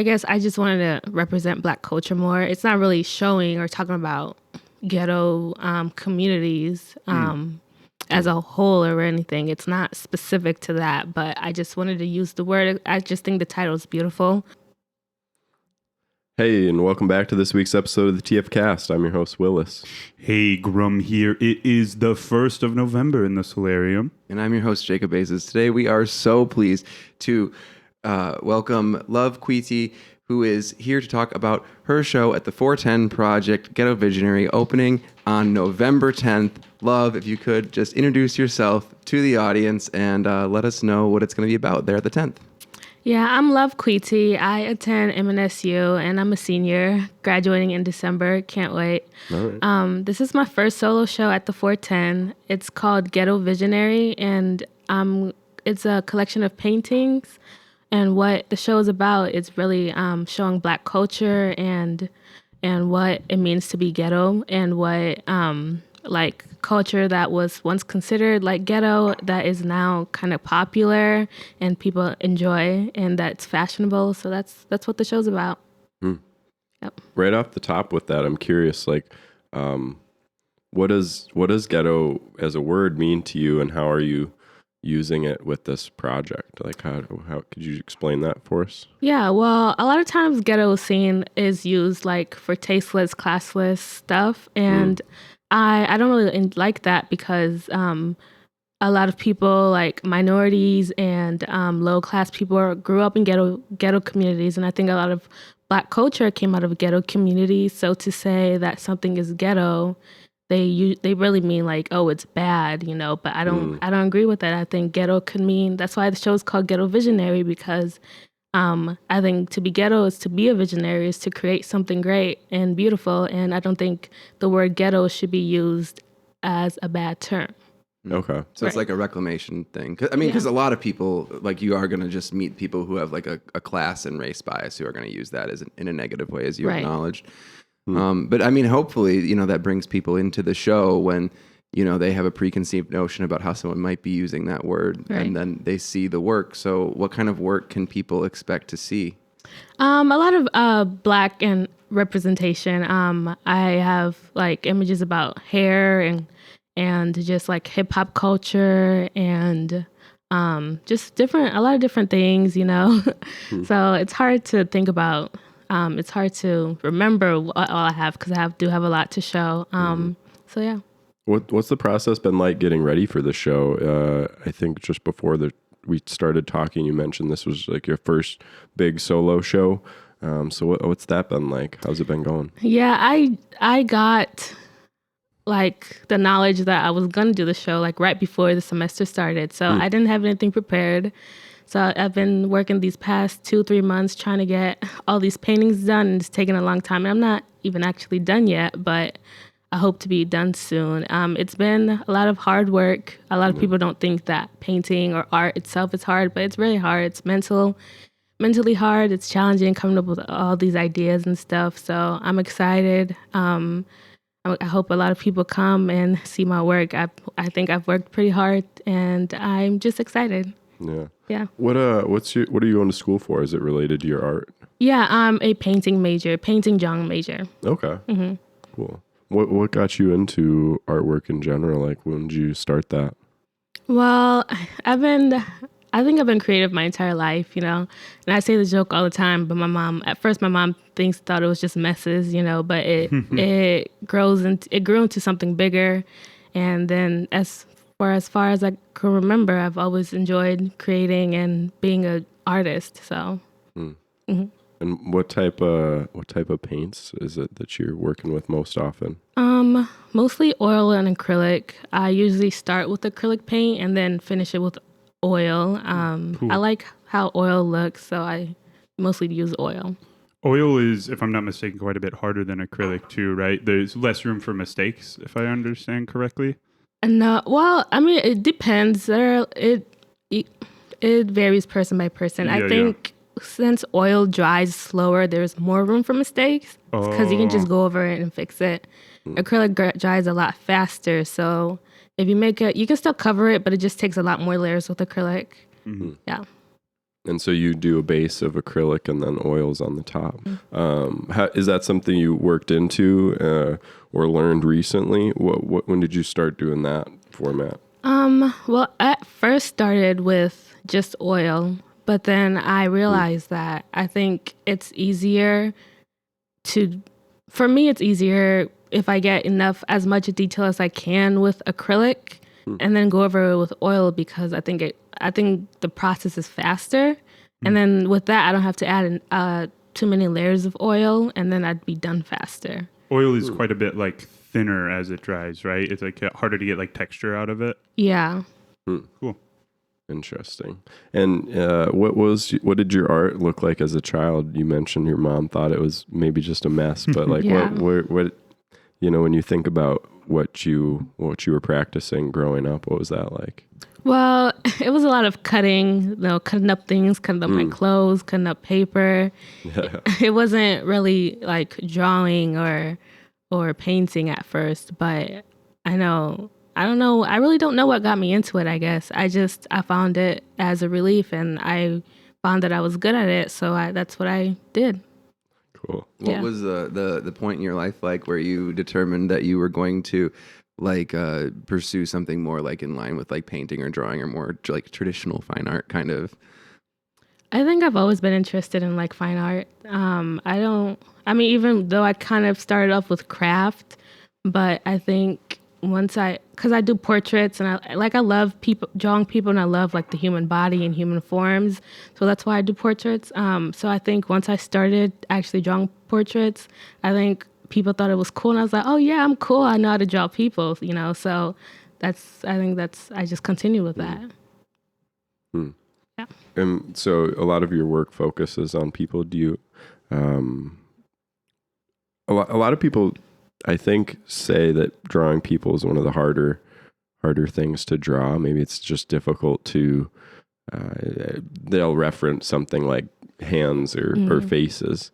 I guess I just wanted to represent Black culture more. It's not really showing or talking about ghetto communities as a whole or anything. It's not specific to that, but I just wanted to use the word. I just think the title is beautiful. Hey, and welcome back to this week's episode of the TF Cast. I'm your host, Willis. Hey, Grum here. It is the 1st of November in the solarium. And I'm your host, Jacob Bazes. Today we are so pleased to welcome Love Quetee, who is here to talk about her show at the 410 Project, Ghetto Visionary, opening on November 10th. Love, if you could just introduce yourself to the audience and let us know what it's going to be about there at the 10th. Yeah, I'm Love Quetee. I attend MNSU, and I'm a senior, graduating in December. Can't wait. All right. This is my first solo show at the 410. It's called Ghetto Visionary, and it's a collection of paintings. And what the show is about is really showing Black culture and what it means to be ghetto, and what like culture that was once considered like ghetto that is now kind of popular and people enjoy and that's fashionable. So that's what the show's about. Yep. Right off the top with that, I'm curious, like, what does ghetto as a word mean to you, and how are you using it with this project? Like, how could you explain that for us? Yeah, well, a lot of times ghetto scene is used like for tasteless, classless stuff, and I don't really like that because a lot of people, like minorities and low class people, grew up in ghetto communities, and I think a lot of Black culture came out of ghetto communities. So to say that something is ghetto, they really mean like, oh, it's bad, you know. But I don't agree with that. I think ghetto could mean, that's why the show is called Ghetto Visionary, because I think to be ghetto is to be a visionary, is to create something great and beautiful. And I don't think the word ghetto should be used as a bad term. Okay. So it's like a reclamation thing. Because a lot of people, like, you are going to just meet people who have like a class and race bias who are going to use that as in a negative way, as you acknowledged. But I mean, hopefully, you know, that brings people into the show when, you know, they have a preconceived notion about how someone might be using that word, and then they see the work. So what kind of work can people expect to see? A lot of Black and representation. I have like images about hair and just like hip hop culture and just a lot of different things, you know. So it's hard to think about. It's hard to remember all I have because I do have a lot to show. So yeah. What's the process been like getting ready for the show? I think just before we started talking, you mentioned this was like your first big solo show. So what's that been like? How's it been going? Yeah, I got like the knowledge that I was gonna do the show like right before the semester started. So I didn't have anything prepared. So I've been working these past 2-3 months trying to get all these paintings done, and it's taken a long time. And I'm not even actually done yet, but I hope to be done soon. It's been a lot of hard work. A lot of people don't think that painting or art itself is hard, but it's really hard. It's mentally hard. It's challenging coming up with all these ideas and stuff. So I'm excited. I hope a lot of people come and see my work. I think I've worked pretty hard, and I'm just excited. Yeah. What are you going to school for? Is it related to your art? Yeah, I'm a painting genre major. Okay. Cool. What got you into artwork in general? Like, when did you start that? Well, I think I've been creative my entire life, you know. And I say the joke all the time, but my mom thought it was just messes, you know, but it grew into something bigger. And then as far as I can remember, I've always enjoyed creating and being an artist. So. And what type of paints is it that you're working with most often? Mostly oil and acrylic. I usually start with acrylic paint and then finish it with oil. I like how oil looks, so I mostly use oil. Oil is, if I'm not mistaken, quite a bit harder than acrylic too, right? There's less room for mistakes, if I understand correctly. No, well, I mean, it depends. It varies person by person. I think since oil dries slower, there's more room for mistakes because you can just go over it and fix it. Acrylic dries a lot faster, so if you make it, you can still cover it, but it just takes a lot more layers with acrylic. Yeah. And so you do a base of acrylic and then oils on the top. Is that something you worked into or learned recently? When did you start doing that format? Well, I first started with just oil, but then I realized that I think it's easier for me, it's easier if I get as much detail as I can with acrylic and then go over it with oil, because I think the process is faster. And then with that, I don't have to add too many layers of oil, and then I'd be done faster. Oil is quite a bit like thinner as it dries, right? It's like harder to get like texture out of it. Yeah. Cool. Interesting. And what did your art look like as a child? You mentioned your mom thought it was maybe just a mess, but like what when you think about what you were practicing growing up, what was that like? Well, it was a lot of cutting, cutting up things, cutting up my clothes, cutting up paper. It wasn't really like drawing or painting at first, but I don't know. I really don't know what got me into it, I guess. I found it as a relief, and I found that I was good at it. So that's what I did. Cool. What was the point in your life like where you determined that you were going to like pursue something more like in line with like painting or drawing or more like traditional fine art kind of? I think I've always been interested in like fine art. Even though I kind of started off with craft, but I think because I do portraits and I love drawing people, and I love like the human body and human forms. So that's why I do portraits. So I think once I started actually drawing portraits, I think people thought it was cool, and I was like, oh yeah, I'm cool. I know how to draw people, So I just continue with that. Yeah. And so a lot of your work focuses on people. Do you, a lot of people, I think, say that drawing people is one of the harder things to draw. Maybe it's just difficult to, they'll reference something like hands or faces.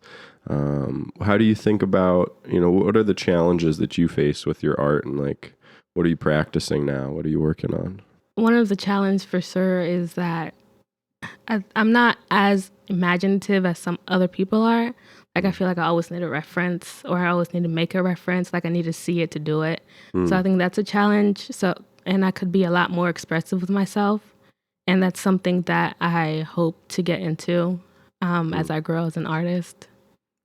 How do you think about, what are the challenges that you face with your art, and like, what are you practicing now? What are you working on? One of the challenges for sure is that I'm not as imaginative as some other people are. Like, I feel like I always need a reference, or I always need to make a reference. Like, I need to see it to do it. So I think that's a challenge. And I could be a lot more expressive with myself. And that's something that I hope to get into as I grow as an artist.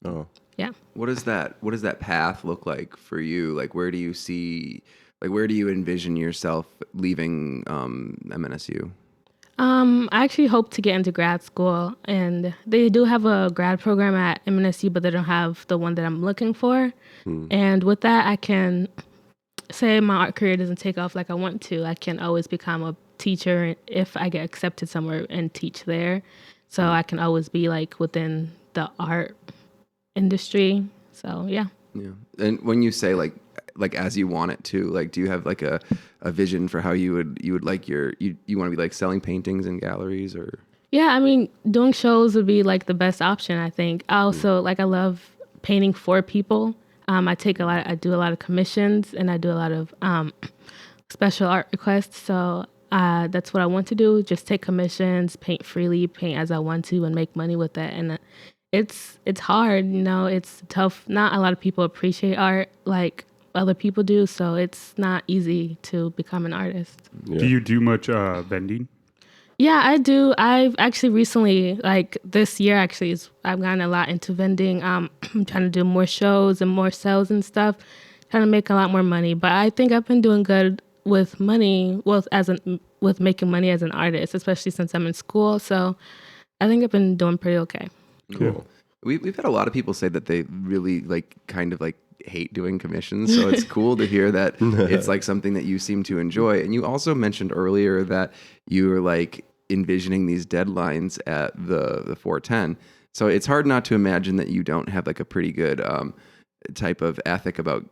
Oh, yeah. What does that path look like for you? Like, where do you envision yourself leaving MNSU? I actually hope to get into grad school, and they do have a grad program at MNSU, but they don't have the one that I'm looking for. And with that, I can say my art career doesn't take off like I want to. I can always become a teacher if I get accepted somewhere and teach there. So I can always be like within the art industry. So yeah. Yeah. And when you say like as you want it to, like, do you have like a vision for how you would like you want to be like selling paintings in galleries or? Yeah, doing shows would be like the best option, I think. I also I love painting for people. I do a lot of commissions, and I do a lot of special art requests. So that's what I want to do. Just take commissions, paint freely, paint as I want to, and make money with that. And it's hard, it's tough. Not a lot of people appreciate art like other people do, so it's not easy to become an artist. Yeah. Do you do much vending? Yeah, I do. I've actually recently, like this year, I've gotten a lot into vending. I'm trying to do more shows and more sales and stuff, trying to make a lot more money. But I think I've been doing good with money, with making money as an artist, especially since I'm in school. So I think I've been doing pretty okay. Cool. We've had a lot of people say that they really kind of hate doing commissions. So it's cool to hear that it's like something that you seem to enjoy. And you also mentioned earlier that you were like envisioning these deadlines at the 410. So it's hard not to imagine that you don't have like a pretty good type of ethic about,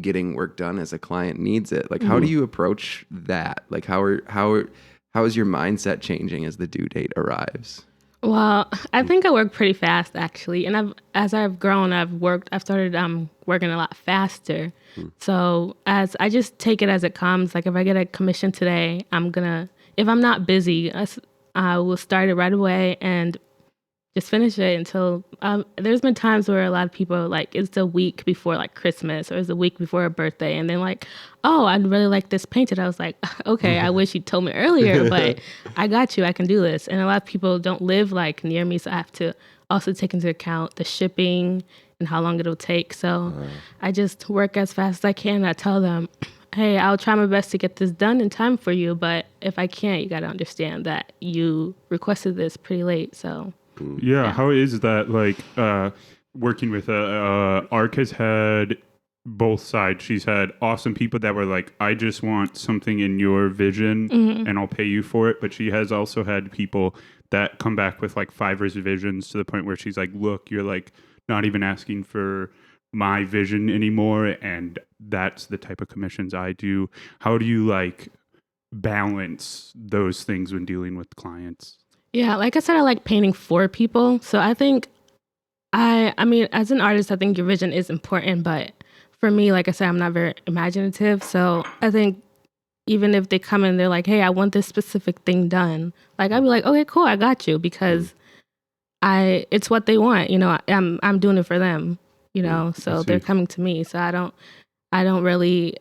getting work done as a client needs it. Like, how do you approach that? Like, how is your mindset changing as the due date arrives? Well, I think I work pretty fast, actually. And as I've grown, I've started working a lot faster. So as I just take it as it comes. Like, if I get a commission today, if I'm not busy, I will start it right away and just finish it until there's been times where a lot of people are like, it's a week before like Christmas or it's a week before a birthday, and then like, oh, I'd really like this painted. I was like, okay, I wish you told me earlier, but I got you, I can do this. And a lot of people don't live like near me, so I have to also take into account the shipping and how long it'll take. So I just work as fast as I can. I tell them, hey, I'll try my best to get this done in time for you, but if I can't, you got to understand that you requested this pretty late. So yeah, how is that like working with Arc has had both sides. She's had awesome people that were like, I just want something in your vision and I'll pay you for it. But she has also had people that come back with like 5 revisions to the point where she's like, look, you're like not even asking for my vision anymore, and that's the type of commissions I do. How do you like balance those things when dealing with clients? Yeah, like I said, I like painting for people. So I think I mean, as an artist, I think your vision is important, but for me, like I said, I'm not very imaginative. So I think even if they come in, they're like, hey, I want this specific thing done. Like, I'd be like, okay, cool, I got you, because it's what they want, you know, I'm doing it for them, you know, so they're coming to me. So it doesn't really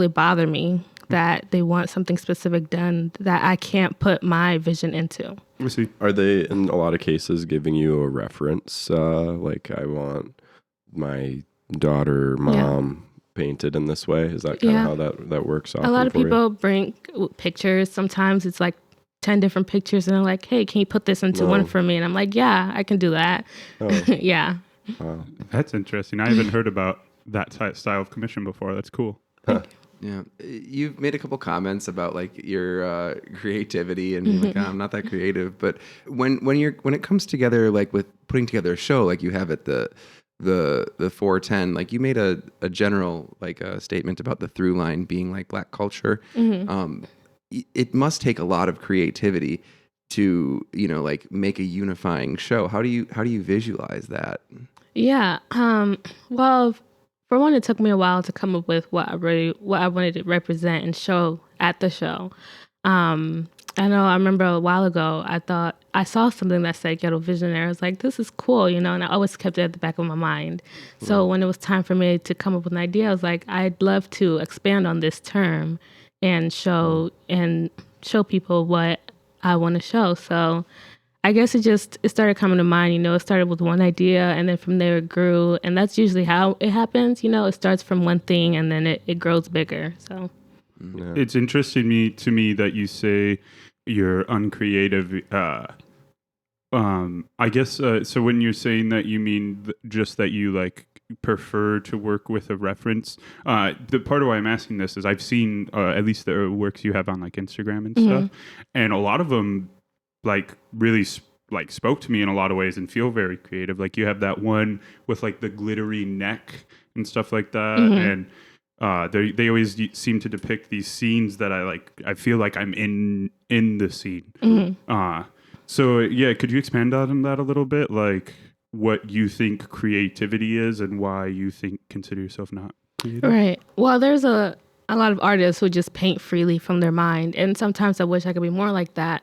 bother me that they want something specific done that I can't put my vision into. I see. Are they in a lot of cases giving you a reference? Like, I want my daughter, mom painted in this way. Is that kind of how that works? A lot of people bring pictures. Sometimes it's like 10 different pictures and they're like, hey, can you put this into one for me? And I'm like, yeah, I can do that. Yeah. Wow. That's interesting. I haven't heard about that style of commission before. That's cool. Yeah, you've made a couple comments about like your creativity and being like, I'm not that creative. But when it comes together, like with putting together a show, like you have at the 410, like you made a general like a statement about the through line being like Black culture. It must take a lot of creativity to, you know, like make a unifying show. How do you visualize that? Yeah. Well, for one, it took me a while to come up with what I wanted to represent and show at the show. I know I remember a while ago, I thought I saw something that said Ghetto Visionary. I was like, this is cool, you know, and I always kept it at the back of my mind. So when it was time for me to come up with an idea, I was like, I'd love to expand on this term and show people what I want to show. So I guess it started coming to mind, you know, it started with one idea and then from there it grew. And that's usually how it happens, you know, it starts from one thing and then it grows bigger. So it's interesting to me that you say you're uncreative. I guess, so when you're saying that, you mean just that you like prefer to work with a reference. The part of why I'm asking this is I've seen at least the works you have on like Instagram and stuff, and a lot of them like really like spoke to me in a lot of ways and feel very creative. Like you have that one with like the glittery neck and stuff like that, and they always seem to depict these scenes that I feel like I'm in the scene. So yeah, could you expand on that a little bit, like what you think creativity is and why you consider yourself not creative? Right. Well, there's a lot of artists who just paint freely from their mind, and sometimes I wish I could be more like that.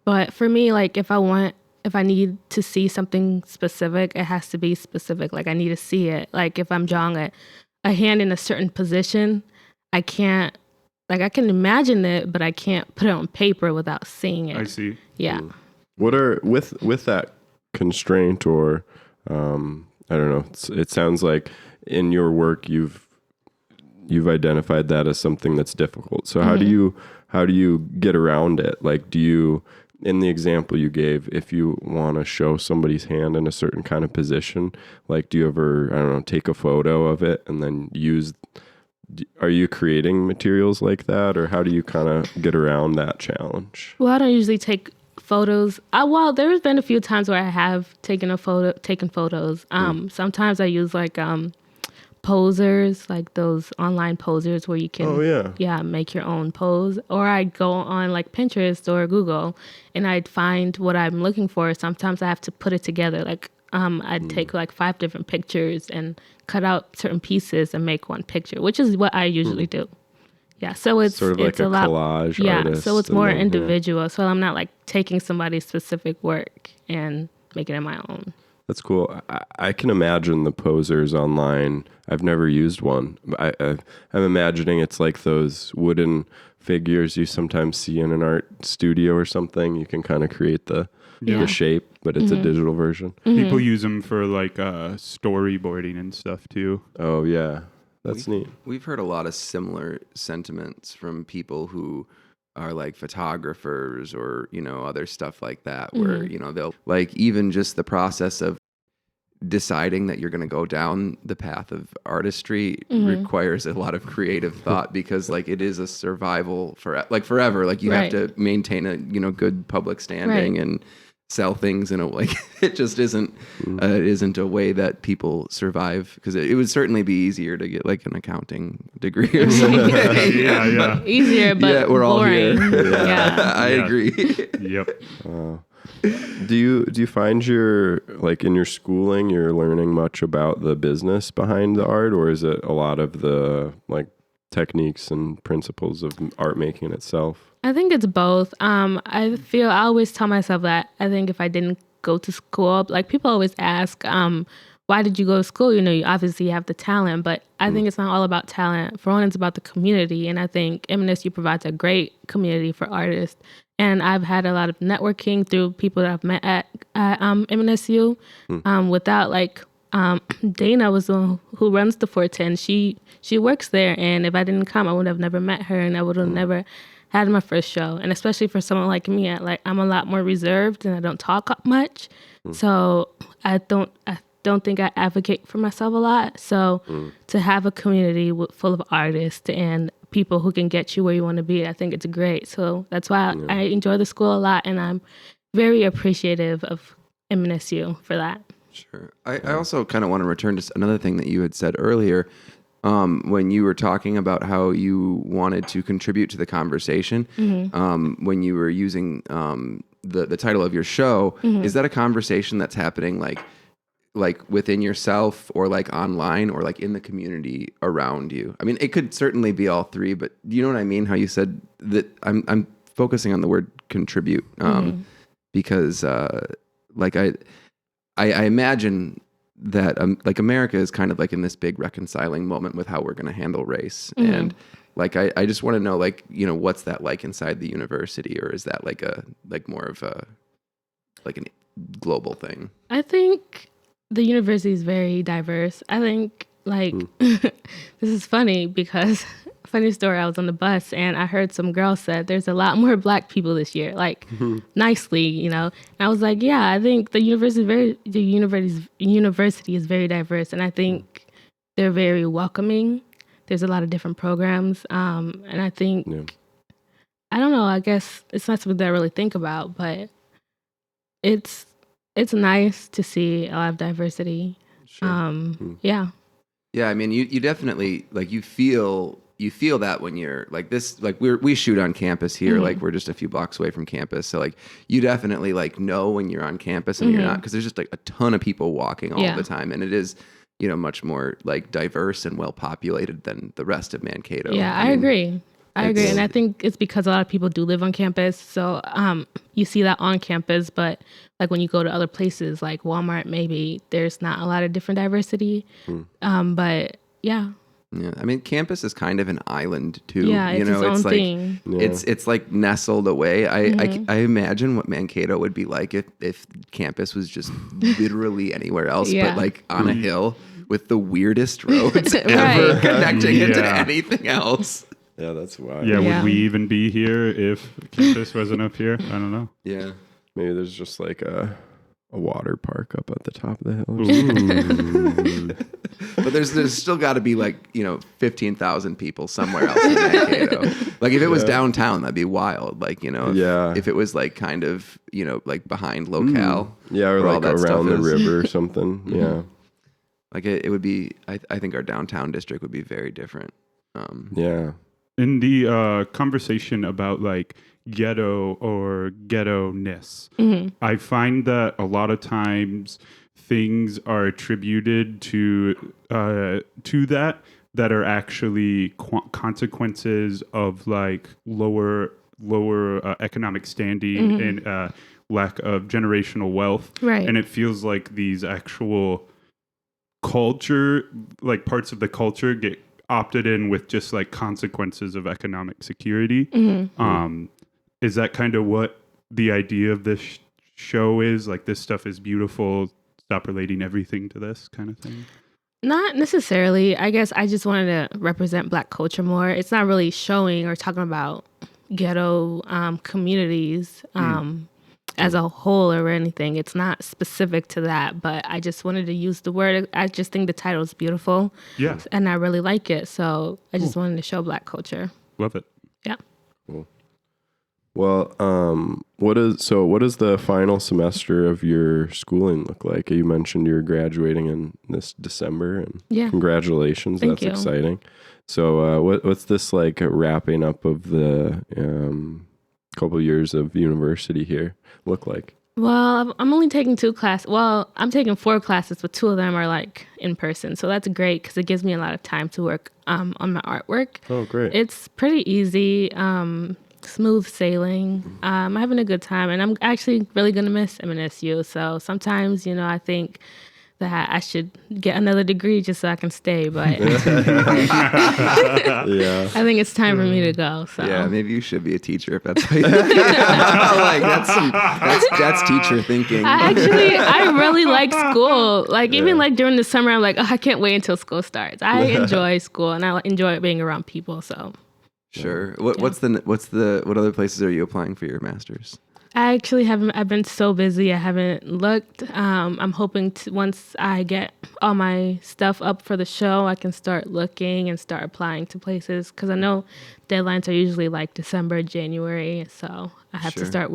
But for me, like if I need to see something specific, it has to be specific. Like I need to see it. Like if I'm drawing a hand in a certain position, I can't, like I can imagine it, but I can't put it on paper without seeing it. I see. Yeah. What are with that constraint, or I don't know, it sounds like in your work you've identified that as something that's difficult. So how do you get around it? Like, do you, in the example you gave, if you want to show somebody's hand in a certain kind of position, like do you ever, I don't know, take a photo of it and then are you creating materials like that, or how do you kind of get around that challenge? Well, I don't usually take photos. Well, there's been a few times where I have taken photos. Sometimes I use like posers, like those online posers where you can make your own pose, or I'd go on like Pinterest or Google and I'd find what I'm looking for. Sometimes I have to put it together, like I'd take like 5 different pictures and cut out certain pieces and make one picture, which is what I usually do. Yeah, so it's sort of like it's a lot, collage yeah, artist. so it's and more then, individual. So I'm not like taking somebody's specific work and making it my own. That's cool. I can imagine the posers online. I've never used one. I'm imagining it's like those wooden figures you sometimes see in an art studio or something. You can kind of create the shape, but it's a digital version. People use them for like storyboarding and stuff too. Oh yeah, that's neat. We've heard a lot of similar sentiments from people who are like photographers or, other stuff like that, where, they'll like even just the process of deciding that you're going to go down the path of artistry requires a lot of creative thought, because like it is a survival for like forever. Like you have to maintain a, good public standing and sell things in a like it just isn't a way that people survive, because it would certainly be easier to get like an accounting degree or something. Yeah. Easier, but we're all boring. here. Yeah. I agree. Yep. Do you find you're like in your schooling you're learning much about the business behind the art, or is it a lot of the like techniques and principles of art making itself? I think it's both. I always tell myself that I think if I didn't go to school, like people always ask, why did you go to school? You obviously have the talent, but I think it's not all about talent. For one, it's about the community. And I think MNSU provides a great community for artists. And I've had a lot of networking through people that I've met at MNSU. Without like, Dana was the one who runs the 410. She works there. And if I didn't come, I would have never met her, and I would have never had my first show. And especially for someone like me, I'm a lot more reserved and I don't talk much. So I don't think I advocate for myself a lot. So to have a community full of artists and people who can get you where you want to be, I think it's great. So that's why I enjoy the school a lot, and I'm very appreciative of MNSU for that. Sure. I also kind of want to return to another thing that you had said earlier, when you were talking about how you wanted to contribute to the conversation, when you were using the title of your show. Is that a conversation that's happening like within yourself, or like online, or like in the community around you? I mean, it could certainly be all three, but do you know what I mean? How you said that I'm focusing on the word contribute, because like I imagine that like America is kind of like in this big reconciling moment with how we're going to handle race. And like, I just want to know, like, what's that like inside the university, or is that like more of a global thing? I think the university is very diverse. I think like this is funny because funny story, I was on the bus and I heard some girl said there's a lot more black people this year, like nicely, and I was like, yeah, I think the university is very diverse, and I think they're very welcoming. There's a lot of different programs, and I think I don't know, I guess it's not something that I really think about, but it's nice to see a lot of diversity. Yeah. I mean, you definitely like you feel that when you're like this, like we shoot on campus here, like we're just a few blocks away from campus, so like you definitely like know when you're on campus and you're not, because there's just like a ton of people walking all the time, and it is much more like diverse and well populated than the rest of Mankato. I agree. And I think it's because a lot of people do live on campus, so you see that on campus, but like when you go to other places like Walmart, maybe there's not a lot of different diversity. But yeah, I mean, campus is kind of an island too. Yeah, it's its own like thing. It's like nestled away. I imagine what Mankato would be like if campus was just literally anywhere else, but like on a hill with the weirdest roads ever connecting it to anything else. Yeah, that's why. Yeah, would we even be here if campus wasn't up here? I don't know. Yeah. Maybe there's just like a water park up at the top of the hill. But there's still got to be like 15,000 people somewhere else in Mankato. Like if it was downtown, that'd be wild. Like if it was like kind of like behind locale. Yeah, or like around the river or something. Yeah. Like it would be. I think our downtown district would be very different. Yeah. In the conversation about like ghetto or ghetto-ness, I find that a lot of times things are attributed to that that are actually consequences of like lower economic standing and lack of generational wealth. Right. And it feels like these actual culture, like parts of the culture get opted in with just like consequences of economic security. Is that kind of what the idea of this show is? Like, this stuff is beautiful, stop relating everything to this kind of thing? Not necessarily. I guess I just wanted to represent Black culture more. It's not really showing or talking about ghetto communities as a whole or anything. It's not specific to that, but I just wanted to use the word. I just think the title is beautiful. Yeah. And I really like it. So I just wanted to show Black culture. Love it. Yeah. Cool. Well, what does the final semester of your schooling look like? You mentioned you're graduating in this December, and congratulations. Thank That's you. exciting. So, what's this like wrapping up of the couple years of university here look like? Well, I'm only taking 2 classes. Well, I'm taking 4 classes, but 2 of them are like in person. So that's great because it gives me a lot of time to work on my artwork. Oh, great. It's pretty easy, smooth sailing. I'm having a good time, and I'm actually really going to miss MNSU. So sometimes, I think that I should get another degree just so I can stay. But Yeah. I think it's time for me to go. So yeah, maybe you should be a teacher if that's what you like. That's teacher thinking. I really like school. Like even like during the summer, I'm like, oh, I can't wait until school starts. I enjoy school and I enjoy being around people. So sure. What other places are you applying for your master's? I actually haven't. I've been so busy. I haven't looked. I'm hoping to, once I get all my stuff up for the show, I can start looking and start applying to places because I know deadlines are usually like December, January. So I have to start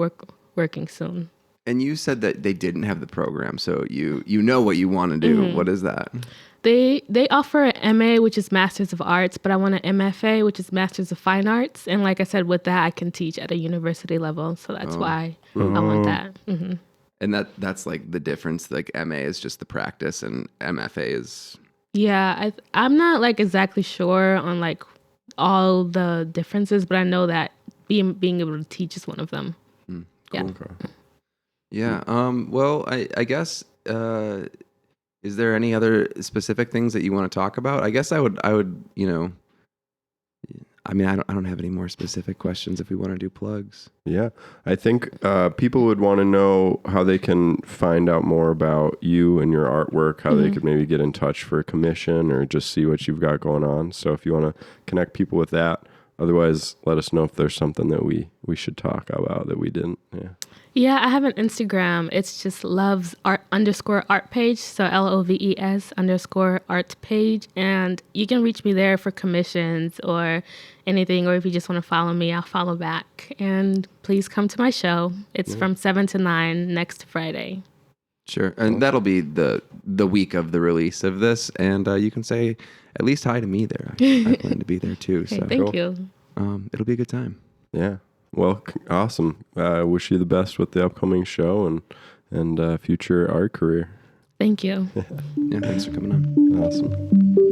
working soon. And you said that they didn't have the program, so you know what you want to do. What is that? They offer an MA, which is Masters of Arts, but I want an MFA, which is Masters of Fine Arts. And like I said, with that, I can teach at a university level. So that's why I want that. Mm-hmm. And that's like the difference. Like MA is just the practice, and MFA is. Yeah, I'm not like exactly sure on like all the differences, but I know that being able to teach is one of them. Cool. Yeah. Okay. Yeah. Well, I guess. Is there any other specific things that you want to talk about? I guess I would, I don't have any more specific questions if we want to do plugs. Yeah. I think people would want to know how they can find out more about you and your artwork, how they could maybe get in touch for a commission or just see what you've got going on. So if you want to connect people with that, otherwise let us know if there's something that we should talk about that we didn't. Yeah. Yeah, I have an Instagram. It's just Love's _art page. So LOVES_art page. And you can reach me there for commissions or anything. Or if you just want to follow me, I'll follow back. And please come to my show. It's from 7 to 9 next Friday. Sure. And that'll be the week of the release of this. And you can say at least hi to me there. I plan to be there too. Okay, so thank you. It'll be a good time. Yeah. Well, awesome. I wish you the best with the upcoming show and future art career. Thank you. Yeah, thanks for coming on. Awesome.